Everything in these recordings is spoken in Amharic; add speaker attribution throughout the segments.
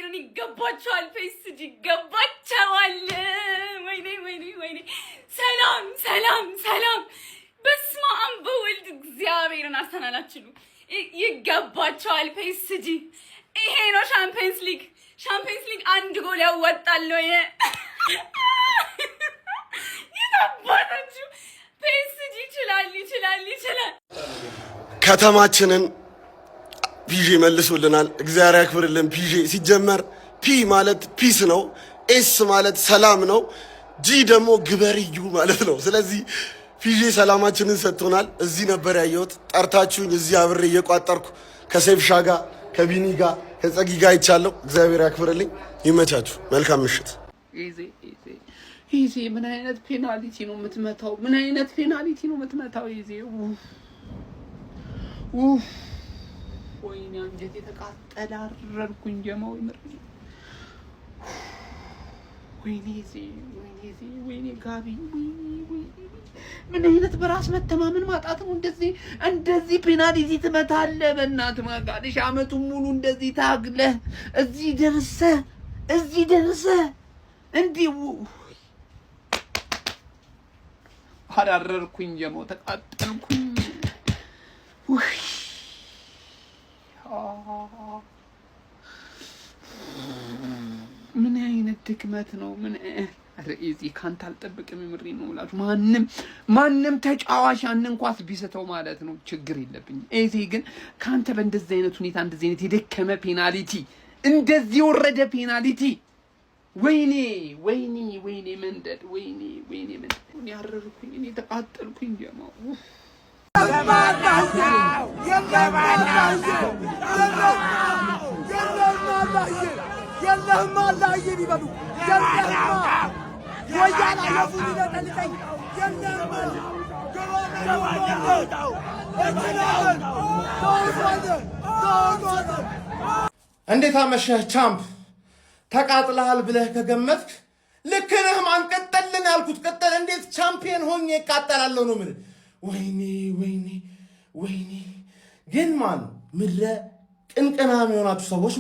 Speaker 1: እግዚአብሔርን ይገባቸዋል። ፔስጂ ይገባቸዋል። ወይኔ ሰላም ሰላም ሰላም። በስመ አብ በወልድ እግዚአብሔርን አስተናላችሁ ይገባቸዋል። ፔስጂ ይሄ ነው ሻምፒየንስ ሊግ አንድ ጎል ያወጣል ወይ ይታባታችሁ። ፔስጂ ይችላል።
Speaker 2: ከተማችንን ፒጄ መልሶልናል። እግዚአብሔር ያክብርልን። ፒጄ ሲጀመር ፒ ማለት ፒስ ነው፣ ኤስ ማለት ሰላም ነው፣ ጂ ደግሞ ግበርዩ ማለት ነው። ስለዚህ ፒጄ ሰላማችንን ሰጥቶናል። እዚህ ነበር ያየሁት። ጠርታችሁኝ እዚህ አብሬ እየቋጠርኩ ከሴፍሻ ጋር ከቢኒ ጋር ከጸጊ ጋር አይቻለሁ። እግዚአብሔር ያክብርልኝ። ይመቻችሁ። መልካም ምሽት።
Speaker 3: ይዜ ምን አይነት ፔናልቲ ነው የምትመታው? ይዜ ወይኔ አንጀት የተቃጠለ አረርኩኝ ጀማው ይመር ወይኔ ጋቢ ምን አይነት በራስ መተማመን ማጣት ነው? እንደዚህ ፔናልቲ ትመታለህ? በእናትህ ማጋደሽ አመቱን ሙሉ እንደዚህ ታግለህ እዚህ ደርሰህ እንዲህ አራረርኩኝ ጀማው ተቃጠልኩኝ። ምን አይነት ድክመት ነው? እዚህ ካንተ አልጠብቅም። ምሪ ነው ብላችሁ ማንም ተጫዋች ያንን ኳስ ቢሰተው ማለት ነው ችግር የለብኝም። እዚህ ግን ካንተ በእንደዚህ አይነት ሁኔታ እንደዚህ አይነት የደከመ ፔናልቲ እንደዚህ ወረደ ፔናልቲ ወይኔ መንደድ ወይኔ መንደድ ያረርኩኝ እኔ ተቃጠልኩኝ ጀማው
Speaker 4: የለህማ አላየ ቢበሉ የለህማ ወያላ የፉን ይለጠልጠኝ የለህማ
Speaker 5: እንዴት አመሸህ ቻምፕ? ተቃጥለሃል ብለህ ከገመትክ ልክ ነህ። ማን ቀጠልን ያልኩት ቀጠል። እንዴት ቻምፒየን ሆኜ እቃጠላለሁ ነው የምልህ። ወይኔ ግን ማን ምድረ ቅንቅናም የሆናችሁ ሰዎች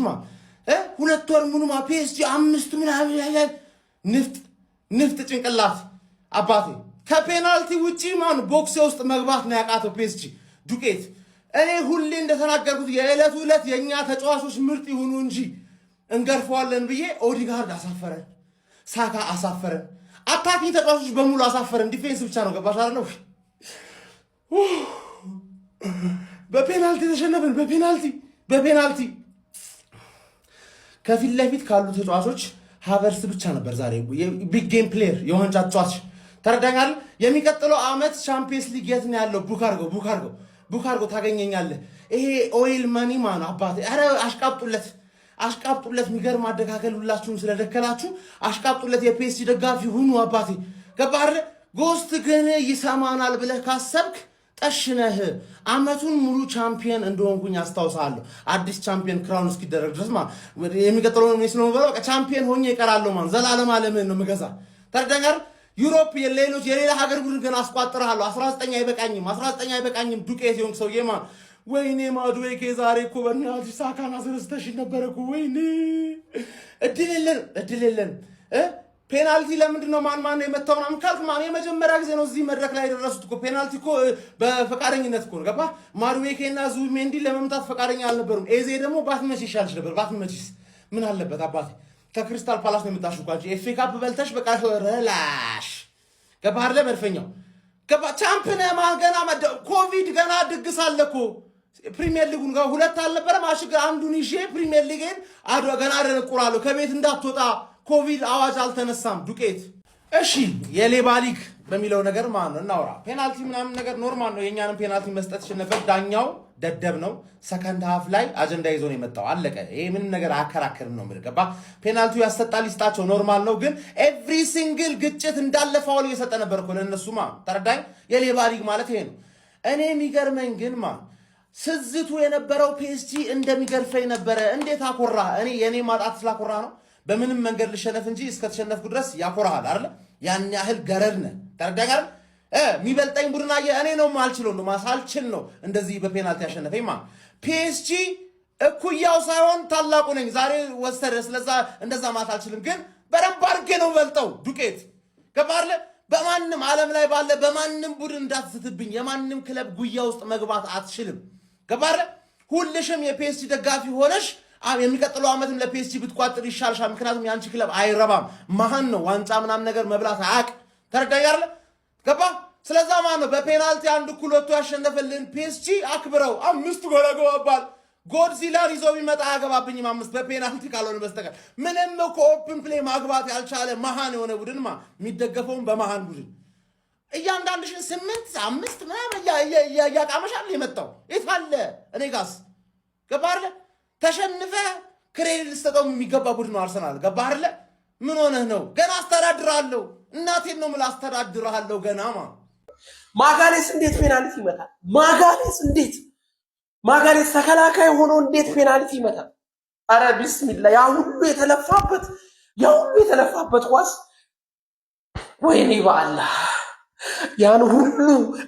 Speaker 5: ሁለት ወር ሙሉ ፒኤስጂ 5 ምናምን ያያል ንፍጥ ጭንቅላት አባቴ። ከፔናልቲ ውጪ ማን ቦክስ ውስጥ መግባት ነው ያቃተው ፒኤስጂ ዱቄት። እኔ ሁሌ እንደተናገርኩት የዕለቱ ዕለት የኛ ተጫዋቾች ምርጥ ይሁኑ እንጂ እንገርፈዋለን ብዬ ኦዲጋርድ አሳፈረን፣ ሳካ አሳፈረን፣ አታኪ ተጫዋቾች በሙሉ አሳፈረን። ዲፌንስ ብቻ ነው ገባሽ አይደል? በፔናልቲ ተሸነፈን። በፔናልቲ ከፊት ለፊት ካሉ ተጫዋቾች ሃቨርስ ብቻ ነበር ዛሬ ቢግ ጌም ፕሌየር የዋንጫ ተጫዋች። ተረዳኛል። የሚቀጥለው አመት ቻምፒየንስ ሊግ የት ነው ያለው? ቡክ አድርጎ ታገኘኛለህ። ይሄ ኦይል መኒ ማን አባቴ። ኧረ አሽቃብጡለት። የሚገርም አደካከል ሁላችሁም ስለደከላችሁ አሽቃብጡለት። የፒኤስጂ ደጋፊ ሁኑ አባቴ። ገባህ? ጎስት ግን ይሰማናል ብለህ ካሰብክ ጠሽነህ። አመቱን ሙሉ ቻምፒየን እንደሆንኩኝ አስታውሳለሁ። አዲስ ቻምፒየን ክራውን እስኪደረግ ድረስ የሚቀጥለው ሜስ ነው በቃ ቻምፒየን ሆኜ እቀራለሁ ዘላለም ዓለምን ነው የምገዛ። ተረዳኛል። ዩሮፕ የሌላ ሀገር ቡድን ግን አስቋጥርሃለሁ። 19 አይበቃኝም ዱቄት የሆንክ ሰውዬ ወይኔ ማዱዌኬ ዛሬ እኮ በእናትሽ ሳካና አስረስተሽ ነበር እኮ። ወይኔ እድል የለን ፔናልቲ ለምንድን ነው ማን የመታው ምናምን ካልክ የመጀመሪያ ጊዜ ነው እዚህ መድረክ ላይ የደረሱት እኮ። ፔናልቲ እኮ በፈቃደኝነት እኮ ነው ገባህ? ማዱዌኬና ዙቢሜንዲ ለመምታት ፈቃደኛ አልነበሩም። ኤዜ ደግሞ ባትመች ይሻልሽ ነበር። ባትመችስ ምን አለበት አባቴ? ከክሪስታል ፓላስ ነው የምታሽው እንጂ ኤፍ ኤ ካፕ በልተሽ በቃ ረላሽ ገባህ አይደለ? መድፈኛው ቻምፒየን ገና ኮቪድ ገና ድግስ አለ እኮ። ፕሪሚየር ሊጉን ጋር ሁለት አልነበረም አሽግ አንዱን ይዤ ፕሪሚየር ሊግን ገና አደነቁራለሁ። ከቤት እንዳትወጣ ኮቪድ አዋጅ አልተነሳም ዱቄት። እሺ የሌባ ሊግ በሚለው ነገር እናውራ። ፔናልቲ ምናምን ነገር ኖርማል ነው። የኛንም ፔናልቲ መስጠት ነበር። ዳኛው ደደብ ነው። ሰከንድ ሃፍ ላይ አጀንዳ ይዞ ነው የመጣው። አለቀ። ይሄ ምንም ነገር አከራከርም ነው የምልህ። ገባህ? ፔናልቲው ያሰጣል ይስጣቸው ኖርማል ነው። ግን ኤቭሪ ሲንግል ግጭት እንዳለ ፋውል እየሰጠ ነበር እኮ ለእነሱ ተረዳኝ። የሌባ ሊግ ማለት ይሄ ነው። እኔ የሚገርመኝ ግን ስዝቱ የነበረው ፒኤስጂ እንደሚገርፈኝ ነበረ። እንዴት አኮራ? እኔ የኔ ማጣት ስላኮራ ነው። በምንም መንገድ ልሸነፍ እንጂ እስከተሸነፍኩ ድረስ ያኮራሃል አይደል? ያን ያህል ገረድነ ተረዳኝ አይደል? የሚበልጠኝ ቡድን እኔ ነው ማልችለው ነው ማሳልችል ነው እንደዚህ በፔናልቲ ያሸነፈኝ ፒኤስጂ እኩያው ሳይሆን ታላቁ ነኝ ዛሬ ወሰደ ስለዛ እንደዛ ማለት አልችልም ግን በደንብ አድርጌ ነው በልጠው ዱቄት ገባርለ በማንም ዓለም ላይ ባለ በማንም ቡድን እንዳትስትብኝ የማንም ክለብ ጉያ ውስጥ መግባት አትችልም ገባርለ ሁልሽም የፒኤስጂ ደጋፊ ሆነሽ የሚቀጥለው አመትም ለፒኤስጂ ብትቋጥር ይሻልሻል ምክንያቱም ያንቺ ክለብ አይረባም ማን ነው ዋንጫ ምናም ነገር መብላት አያቅ ተረጋጋርለ ገባ ስለዛ ማን ነው በፔናልቲ አንድ ኩለቱ ያሸነፈልን ፒኤስጂ አክብረው 5 ጎል አገባባል ጎድዚላ ይዞ ቢመጣ አገባብኝም 5 በፔናልቲ ካልሆነ በስተቀር ምንም እኮ ኦፕን ፕሌይ ማግባት ያልቻለ መሃን የሆነ ቡድንማ የሚደገፈውን በመሃን ቡድን እያንዳንድሽን 8 5 ምናምን ያቃመሻል የመጣው ይታለ እኔ ጋስ ገባርለ ተሸንፈ ክሬዲት ልትሰጠው የሚገባ ቡድን ነው አርሰናል ገባርለ ምን ሆነህ ነው ገና አስተዳድራለሁ እናቴን ነው ማለት አስተዳድራለሁ ገናማ
Speaker 6: ማጋሌስ እንዴት ፔናልቲ ይመታል ማጋሌስ ተከላካይ ሆኖ እንዴት ፔናልቲ ይመታል አረ ቢስሚላህ ያ ሁሉ የተለፋበት ኳስ ወይኔ በአላህ ያን ሁሉ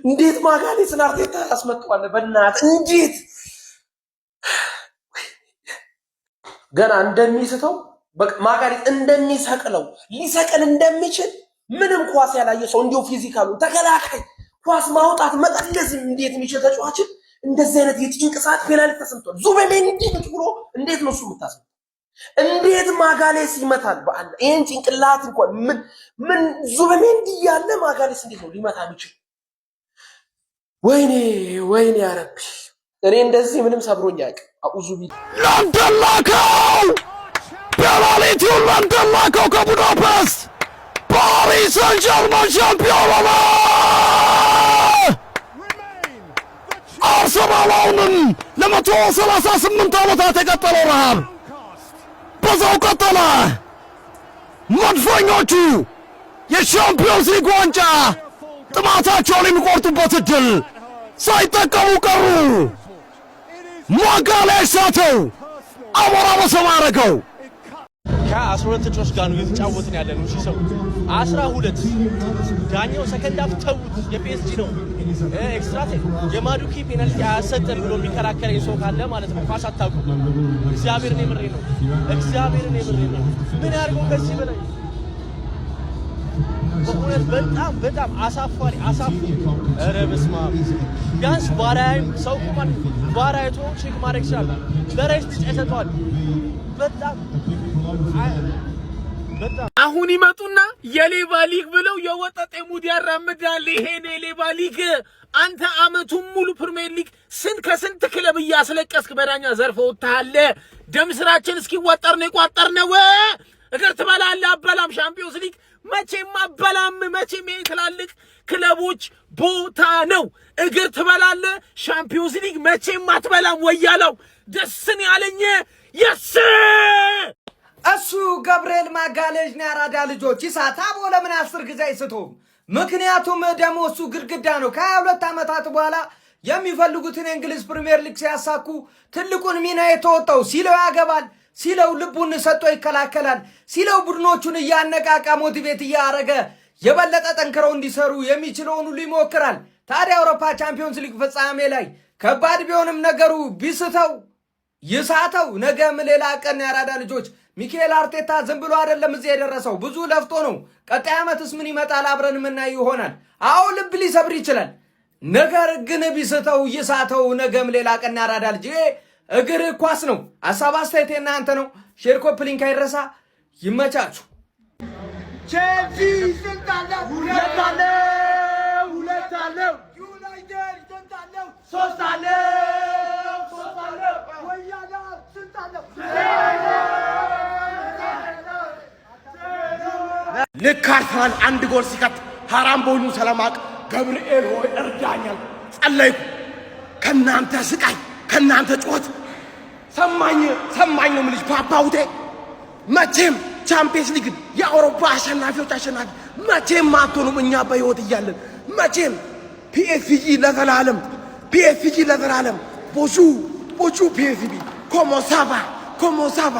Speaker 6: እንዴት ማጋሌስን አርቴታ ያስመጣዋል በእናት እንዴት ገና እንደሚስተው ማጋሌስ እንደሚሰቅለው ሊሰቅል እንደሚችል ምንም ኳስ ያላየ ሰው እንዲው ፊዚካሉ ተከላካይ ኳስ ማውጣት መጠለዝ እንዴት የሚችል ተጫዋችን እንደዚህ አይነት የጭንቅ ሰዓት ፔናልቲ ተሰምቷል ዙቤሜንዲ ብሎ እንዴት ነው እሱ የምታስበው እንዴት ማጋሌስ ይመታል በአላ ይሄን ጭንቅላት እንኳን ምን ዙቤሜንዲ ያለ ማጋሌስ እንዴት ነው ሊመታ የሚችል ወይኔ ያ ረቢ እኔ እንደዚህ ምንም ሰብሮኝ ያቅ አኡዙ ቢ
Speaker 2: ለንደላከው ፔናልቲው ለንደላከው ከቡዳፔስት ፓሪስ ሰን ዠርማን ሻምፒዮን ሆነ አርሰናልን ለ138 ዓመታት የቀጠለው ረሃብ በዛው ቀጠለ መድፈኞቹ የሻምፒዮንስ ሊግ ዋንጫ ጥማታቸውን የሚቆርጡበት እድል ሳይጠቀሙ ቀሩ ማጋሌስ ሳተው አሞራ በሰማይ አረገው
Speaker 7: ከ12 ተጫዋቾች ጋር ነው እየተጫወትን ያለነው እሺ ሰው 12 ዳኛው ሰከንድ አፍ ተውት የፒኤስጂ ነው ኤክስትራ የማዱኪ ፔናልቲ አያሰጠን ብሎ የሚከራከረኝ ሰው ካለ ማለት ነው ኳስ አታውቁ እግዚአብሔርን የምሬ ነው ምን ያርገው ከዚህ በላይ በጣም አሳፋሪ ኧረ በስመ አብ ቢያንስ ባራይም ሰው ቆማል ባራይቶ ቼክ ማድረግ ይችላል ለራይስ ተጨሰቷል በጣም
Speaker 3: አሁን ይመጡና የሌባ ሊግ ብለው የወጣጤ ሙድ ያራምዳል ይሄን የሌባ ሊግ አንተ አመቱን ሙሉ ፕሪሚየር ሊግ ከስንት ክለብ እያስለቀስክ በዳኛ ዘርፈውታል ደም ስራችን እስኪወጠር ነው የቋጠርነው እግር ትበላለህ አበላም ሻምፒዮንስ ሊግ መቼም አበላም መቼም ትላልቅ ክለቦች ቦታ ነው እግር ትበላለህ ሻምፒዮንስ ሊግ መቼም አትበላም ወያለው ደስን ያለኝ የስ
Speaker 4: እሱ ገብርኤል ማጋሌዥ ነው ያራዳ ልጆች ይሳታ ለምን 10 ጊዜ አይስቱም ምክንያቱም ደሞ እሱ ግድግዳ ነው ከ22 ዓመታት በኋላ የሚፈልጉትን እንግሊዝ ፕሪሚየር ሊግ ሲያሳኩ ትልቁን ሚና የተወጣው ሲለው ያገባል ሲለው ልቡን ሰጥቶ ይከላከላል ሲለው ቡድኖቹን ያነቃቃ ሞቲቬት ያረገ የበለጠ ጠንክረው እንዲሰሩ የሚችለውን ሁሉ ይሞክራል ታዲያ አውሮፓ ቻምፒዮንስ ሊግ ፍጻሜ ላይ ከባድ ቢሆንም ነገሩ ቢስተው ይሳተው ነገም ሌላ ቀን ያራዳ ልጆች ሚካኤል አርቴታ ዝም ብሎ አይደለም እዚህ የደረሰው ብዙ ለፍቶ ነው ቀጣይ አመትስ ምን ይመጣል አብረን ምናይ ይሆናል አው ልብ ሊሰብር ይችላል ነገር ግን ቢስተው ይሳተው ነገም ሌላ ቀን ያራዳ ልጅ እግር ኳስ ነው ሐሳብ አስተያየቴና አንተ ነው ሼር ኮፒ ሊንክ አይረሳ ይመቻቹ ቼልሲ ስንታለው ሁለት አለው ዩናይትድ ስንታለው 3 አለው ወያላ ስንታለው
Speaker 5: ልክ አርሰናል አንድ ጎል ሲከት ሃራምቦኑ ሰላማቅ ገብርኤል ሆይ እርዳኛል ጸለይኩ ከናንተ ስቃይ ከናንተ ጮት ሰማኝ ነው ምልጅ ፓፓውቴ መቼም ቻምፒየንስ ሊግ የአውሮፓ አሸናፊዎች አሸናፊ መቼም አትሆኑም እኛ በህይወት እያለን መቼም ፒኤስጂ ለዘላለም ቦጁ ፒኤስጂ ኮሞ ሳቫ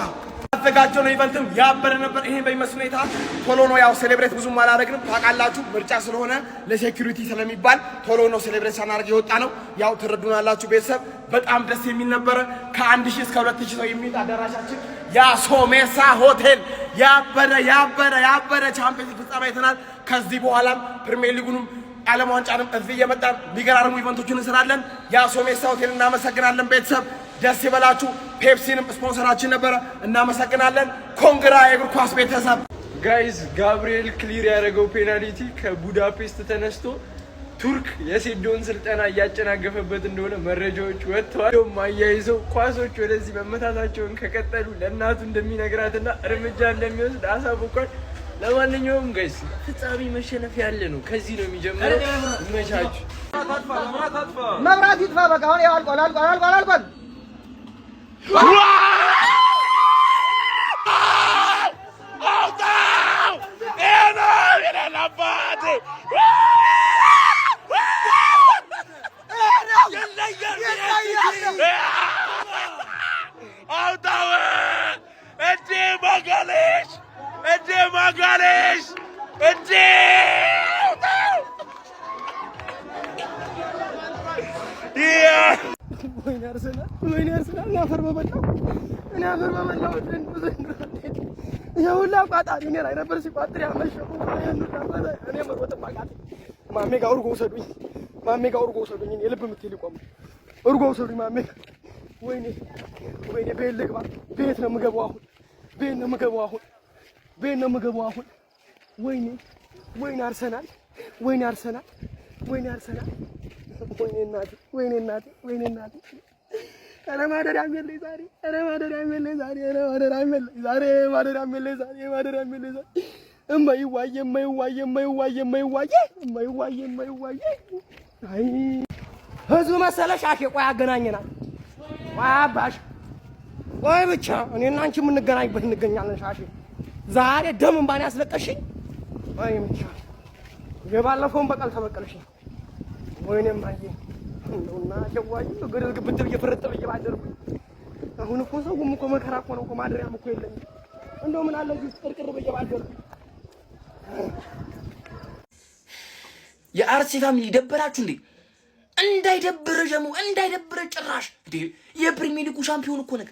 Speaker 8: ያዘጋጀነው ኢቨንትም ያበረ ነበር። ይሄን በሚመስል ሁኔታ ቶሎ ነው ያው ሴሌብሬት ብዙም አላደረግንም ታውቃላችሁ፣ ምርጫ ስለሆነ ለሴኩሪቲ ስለሚባል ቶሎ ነው ሴሌብሬት ሳናደርግ የወጣ ነው። ያው ትረዱናላችሁ ቤተሰብ። በጣም ደስ የሚል ነበረ። ከ1000 እስከ 2000 ሰው የሚል አዳራሻችን ያ ሶሜሳ ሆቴል ያበረ ቻምፒየንስ ሊግ ፍጻሜ አይተናል። ከዚህ በኋላም ፕሪሚየር ሊጉንም ዓለም ዋንጫንም እዚህ እየመጣን የሚገራርሙ ኢቨንቶችን እንሰራለን። ያ ሶሜሳ ሆቴል እናመሰግናለን ቤተሰብ። ደስ ይበላችሁ። ፔፕሲንም ስፖንሰራችን ነበረ፣ እናመሰግናለን። ኮንግራ የእግር ኳስ ቤተሰብ።
Speaker 3: ጋይዝ ጋብሪኤል ክሊር ያደረገው ፔናልቲ ከቡዳፔስት ተነስቶ ቱርክ የሴዶን ስልጠና እያጨናገፈበት እንደሆነ መረጃዎች ወጥተዋል። ደሞ አያይዘው ኳሶች ወደዚህ መመታታቸውን ከቀጠሉ ለእናቱ እንደሚነግራትና እርምጃ እንደሚወስድ አሳውቋል። ለማንኛውም ጋይስ ፍጻሜ መሸነፍ ያለ ነው። ከዚህ ነው የሚጀምረው። ይመቻችሁ።
Speaker 4: መብራት ይጥፋ። በቃ አሁን ያው አልቋል። ወይኔ አርሰናል አፈር በበላው የሁላ ቋጣሪ እኔ ላይ ነበር ሲቋጥር ያመሸው። እኔ መሮጥ ማቃት ማሜ ጋር እርጎ ውሰዱኝ። የልብ ምትል ይቆም እርጎ ውሰዱኝ ማሜ። ወይኔ ቤት ልግባ። ቤት ነው የምገባው አሁን። ወይኔ አርሰናል ወይኔ እናቴ ኧረ ማደሪያም የለኝ ዛሬ እማይዋየ አይ ህዝብ መሰለሽ አኬ። ቆይ አገናኘናል። ቆይ አባሽ ቆይ ብቻ እኔና አንቺ የምንገናኝበት እንገኛለን። ሻሼ ዛሬ ደም እንባን ያስለቀሽኝ። ቆይ ብቻ የባለፈውን በቀል ተበቀልሽ። ወይኔ ማየ እና ጀዋይ ገደል ግብት በየፍርጥ በየባደርኩ አሁን እኮ ሰውም እኮ መከራ እኮ ነው እኮ ማደሪያም እኮ የለኝም። እንደው ምን አለ እዚህ ቅርቅር በየባደርኩ።
Speaker 1: የአርሲ ፋሚሊ ደበራችሁ እንዴ? እንዳይደብር ጀሙ እንዳይደብር ጭራሽ እንዴ! የፕሪሚየር ሊጉ ሻምፒዮን እኮ ነክ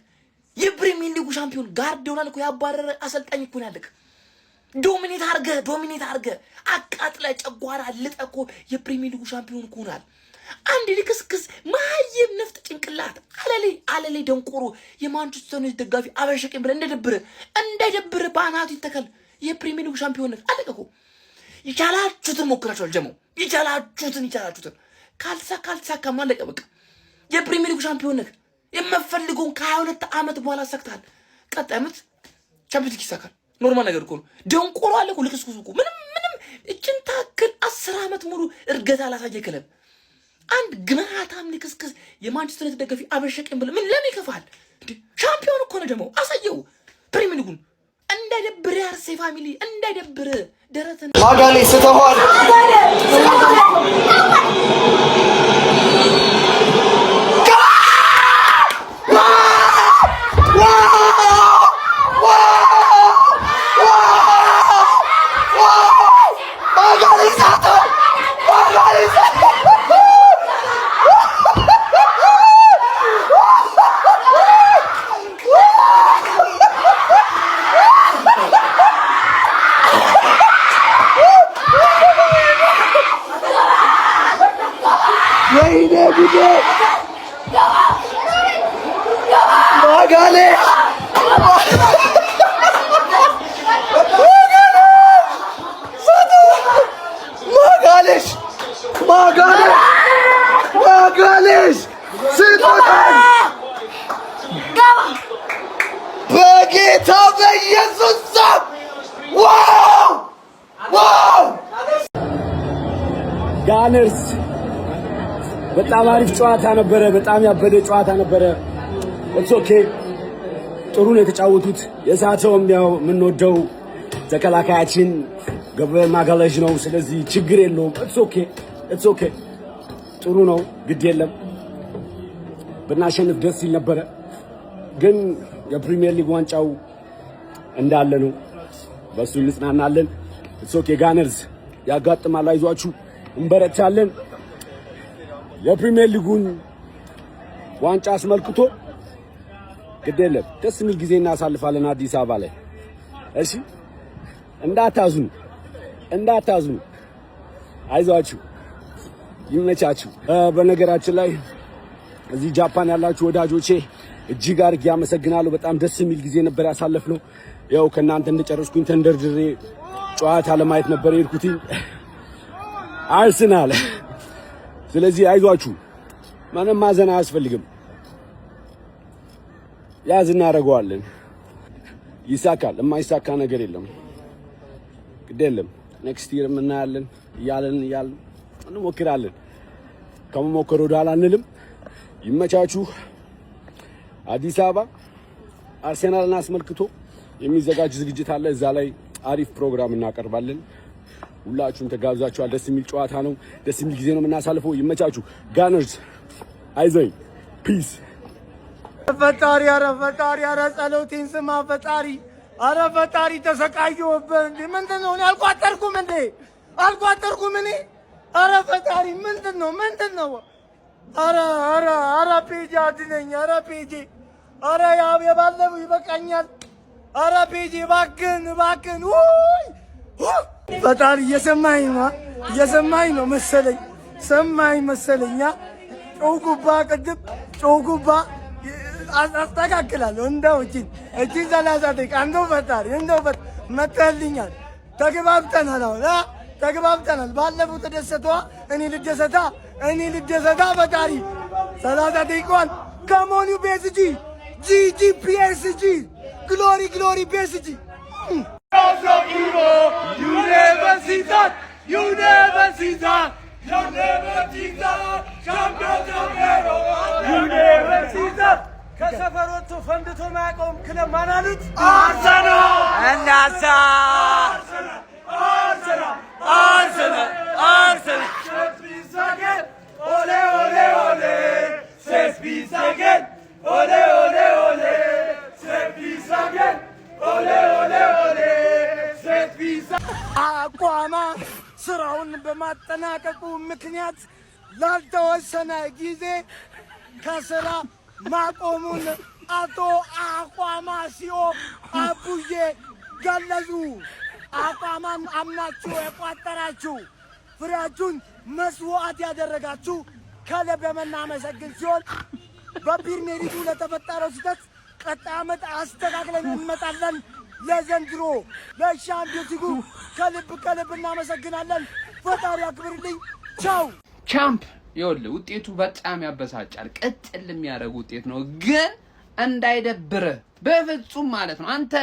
Speaker 1: የፕሪሚየር ሊጉ ሻምፒዮን ጋርዲዮላ እኮ ያባረረ አሰልጣኝ እኮ ነው ያለክ። ዶሚኔት አርገ አቃጥለ ጨጓራ ልጠቆ የፕሪሚየር ሊጉ ሻምፒዮን እኮ ናል። አንድ ልክስክስ ማየም ነፍጥ ጭንቅላት አለሌ ደንቆሮ የማንቸስተር ዩናይትድ ደጋፊ አበሸቀኝ ብለ እንዳይደብር ባናቱ ይተከል። የፕሪሚየር ሊጉ ሻምፒዮን ነክ አለቀቁ። ይቻላችሁትን ሞክራችኋል ጀሙ ይቻላችሁትን ካልተሳካ ማለቀ በቃ። የፕሪሚየር ሊጉ ሻምፒዮን ነክ የምፈልገውን ከ22 ዓመት በኋላ ሰክታል። ቀጣይ ዓመት ቻምፒዮንስ ሊግ ይሳካል። ኖርማል ነገር እኮ ነው። ደንቆሮ አለ እኮ ልክስኩስ እኮ ምንም እችን ታክል 10 ዓመት ሙሉ እርገታ አላሳየ ክለብ አንድ ግማታም ልክስክስ የማንቸስተር ዩናይትድ ደጋፊ አበሸቀኝ ብለ ምን ለምን ይከፋል? ሻምፒዮን እኮ ነው ደግሞ አሳየው። ፕሪሚየር ሊጉን እንዳይደብር አርሴ ፋሚሊ እንዳይደብር ደረተን
Speaker 2: ማጋሌ ስተዋል ማጋሌሽ ስጦታን በጌታ በኢየሱስ ስም ዋው
Speaker 9: ጋነርስ በጣም አሪፍ ጨዋታ ነበረ። በጣም ያበደ ጨዋታ ነበረ። ኦኬ ጥሩ ነው የተጫወቱት። የሳተውም ያው የምንወደው ተከላካያችን ገብረ ማጋሌሽ ነው። ስለዚህ ችግር የለውም። ኦኬ ጥሩ ነው። ግድ የለም ብናሸንፍ ደስ ይል ነበረ። ግን የፕሪሚየር ሊግ ዋንጫው እንዳለ ነው። በሱ እንጽናናለን። ኦኬ ጋነርስ ያጋጥማል፣ አይዟችሁ፣ እንበረታለን። የፕሪሚየር ሊጉን ዋንጫ አስመልክቶ ግዴለም ደስ የሚል ጊዜ እናሳልፋለን አዲስ አበባ ላይ። እሺ እንዳታዝኑ፣ አይዟችሁ፣ ይመቻችሁ። በነገራችን ላይ እዚህ ጃፓን ያላችሁ ወዳጆቼ እጅግ አድርጌ አመሰግናለሁ። በጣም ደስ የሚል ጊዜ ነበር ያሳለፍነው። ያው ከእናንተ እንደጨረስኩኝ ተንደርድሬ ጨዋታ ለማየት ነበር የሄድኩት አርሰናል። ስለዚህ አይዟችሁ፣ ምንም ማዘን አያስፈልግም። ያዝ እናደርገዋለን፣ ይሳካል። የማይሳካ ነገር የለም። ግድ የለም ኔክስት ይር እናያለን እያለን እንሞክራለን። ከመሞከር ወደ ኋላ አንልም። ይመቻችሁ። አዲስ አበባ አርሰናልን አስመልክቶ የሚዘጋጅ ዝግጅት አለ። እዛ ላይ አሪፍ ፕሮግራም እናቀርባለን። ሁላችሁም ተጋብዛችኋል። ደስ የሚል ጨዋታ ነው። ደስ የሚል ጊዜ ነው የምናሳልፈው። ይመቻችሁ። ጋነርስ አይዞኝ። ፒስ።
Speaker 10: ፈጣሪ ኧረ ጸሎቴን ስማ ፈጣሪ። ኧረ ፈጣሪ ተሰቃየሁብህ እንዴ! ምንድን ነው? እኔ አልቋጠርኩም እኔ። ኧረ ፈጣሪ ምንድን ነው? ኧረ ፔጄ አድነኝ። ኧረ ፔጄ፣ ኧረ ያው የባለፈው ይበቃኛል። ኧረ ፔጄ እባክህን። ውይ ፈጣሪ እየሰማኝ ነው መሰለኝ። ሰማኝ መሰለኛ። ጮኩባ አስተካክላለሁ። እንደው እቺን 30 ደቂቃ እንደው ፈጣሪ መተህልኛል። ተግባብተናል። ባለፈው ተደሰቷ እኔ ልደሰታ ፈጣሪ 30 ደቂቃዋን ከሞኒ ፒኤስጂ ፒኤስጂ ግሎሪ ፒኤስጂ ከሰፈሮቹ ፈንድቶ ማያውቀውም ክለብ ማን አሉት? አቋማ ስራውን በማጠናቀቁ ምክንያት ላልተወሰነ ጊዜ ከስራ ማቆሙን አቶ አቋማሲዮ አቡዬ ገለጹ። አቋማን አምናችሁ የቋጠራችሁ ፍሬያችሁን መስዋዕት ያደረጋችሁ ከልብ የምናመሰግን ሲሆን በፕሪሚየር ሊጉ ለተፈጠረው ስህተት ቀጣይ ዓመት አስተካክለን እንመጣለን። ለዘንድሮ ለሻምፒዮንስ ሊጉ ከልብ እናመሰግናለን። ፈጣሪ አክብርልኝ። ቻው።
Speaker 3: ቻምፕ ይኸውልህ ውጤቱ በጣም ያበሳጫል። ቅጥል የሚያደርግ ውጤት ነው፣ ግን እንዳይደብርህ በፍጹም ማለት ነው። አንተ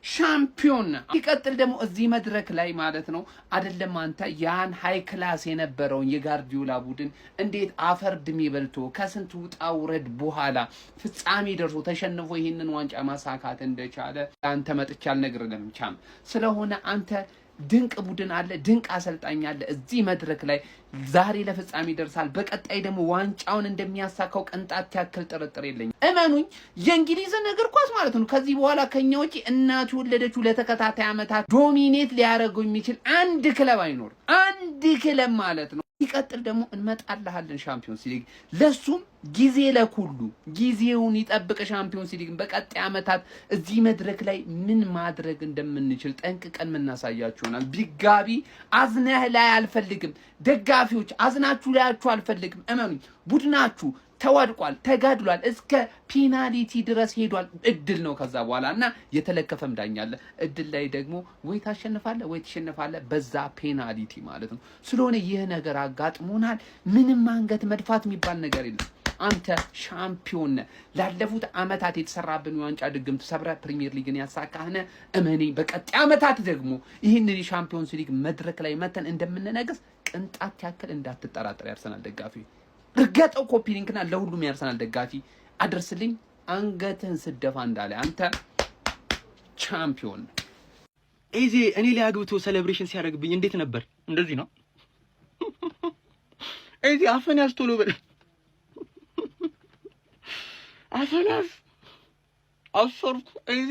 Speaker 3: ሻምፒዮን ነህ። ሲቀጥል ደግሞ እዚህ መድረክ ላይ ማለት ነው አይደለም አንተ ያን ሃይ ክላስ የነበረውን የጋርዲዮላ ቡድን እንዴት አፈር ድሜ በልቶ ከስንት ውጣ ውረድ በኋላ ፍጻሜ ደርሶ ተሸንፎ ይህንን ዋንጫ ማሳካት እንደቻለ አንተ መጥቻ አልነግርህም ቻም። ስለሆነ አንተ ድንቅ ቡድን አለ፣ ድንቅ አሰልጣኝ አለ። እዚህ መድረክ ላይ ዛሬ ለፍጻሜ ደርሳል። በቀጣይ ደግሞ ዋንጫውን እንደሚያሳካው ቅንጣት ያክል ጥርጥር የለኝም። እመኑኝ። የእንግሊዝን እግር ኳስ ማለት ነው ከዚህ በኋላ ከኛ ውጪ እናቱ የወለደችው ለተከታታይ ዓመታት ዶሚኔት ሊያደርገው የሚችል አንድ ክለብ አይኖርም። አንድ ክለብ ማለት ነው። ሲቀጥል ደግሞ እንመጣልሃለን ሻምፒዮንስ ሊግ። ለሱም ጊዜ ለኩሉ ጊዜውን ይጠብቅ። ሻምፒዮንስ ሊግ በቀጣይ ዓመታት እዚህ መድረክ ላይ ምን ማድረግ እንደምንችል ጠንቅቀን የምናሳያችሁ ይሆናል። ቢጋቢ አዝነህ ላይ አልፈልግም። ደጋፊዎች አዝናችሁ ላያችሁ አልፈልግም። እመኑኝ፣ ቡድናችሁ ተዋድቋል፣ ተጋድሏል፣ እስከ ፔናልቲ ድረስ ሄዷል። እድል ነው ከዛ በኋላ እና የተለከፈም ዳኛለ። እድል ላይ ደግሞ ወይ ታሸንፋለህ ወይ ትሸንፋለህ፣ በዛ ፔናልቲ ማለት ነው። ስለሆነ ይህ ነገር አጋጥሞናል። ምንም አንገት መድፋት የሚባል ነገር የለም። አንተ ሻምፒዮን ነህ። ላለፉት ዓመታት የተሰራብን የዋንጫ ድግምት ሰብረ ፕሪሚየር ሊግን ያሳካህነ እመኔ። በቀጣይ ዓመታት ደግሞ ይህንን የሻምፒዮንስ ሊግ መድረክ ላይ መተን እንደምንነግስ ቅንጣት ያክል እንዳትጠራጠር። ያርሰናል ደጋፊ እርገጠው ኮፒ ሊንክና ለሁሉም ያርሰናል ደጋፊ አድርስልኝ። አንገትህን ስደፋ እንዳለ አንተ ቻምፒዮን።
Speaker 7: ኤዜ እኔ ላይ አግብቶ ሴሌብሬሽን ሲያደርግብኝ እንዴት ነበር? እንደዚህ ነው። ኤዜ አፈን ያስቶሎ በል አፈናስ አሰርኩ። ኤዜ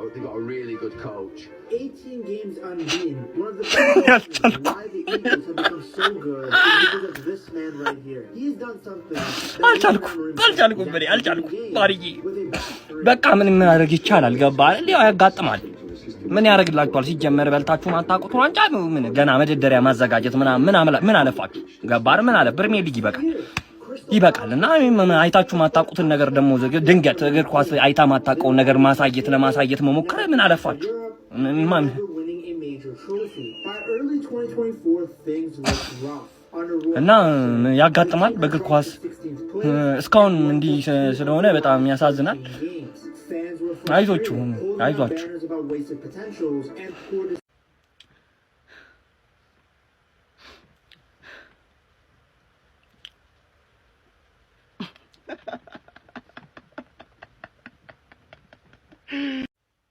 Speaker 11: They got a really good coach. 18 games unbeaten. One of the reasons why the Eagles have become so good is because of this man right here. He's done something.
Speaker 1: በቃ ምን ማድረግ ይቻላል? ገባህ? ሊያው ያጋጥማል። ምን ያደርግላችኋል? ሲጀመር በልታችሁ ማጣቁት ዋንጫ ምን ገና መደደሪያ ማዘጋጀት ምን አለፋችሁ? ገባህ? ምን አለ ፕሪሚየር ሊግ ይበቃል። እና አይታችሁ ማጣቁትን ነገር ደግሞ ድንገት እግር ኳስ አይታ ማጣቀውን ነገር ለማሳየት መሞከር ምን አለፋችሁ? እና ያጋጥማል በእግር ኳስ እስካሁን እንዲህ ስለሆነ በጣም ያሳዝናል። አይዟችሁ።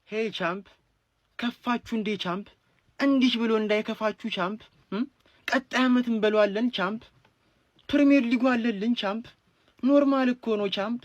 Speaker 1: ሄይ ቻምፕ፣ ከፋችሁ እንዴ ቻምፕ? እንዲህ ብሎ እንዳይከፋችሁ ቻምፕ። ቀጣይ ዓመት እንበለዋለን ቻምፕ። ፕሪሚየር ሊጉ አለልን ቻምፕ። ኖርማል እኮ ነው ቻምፕ።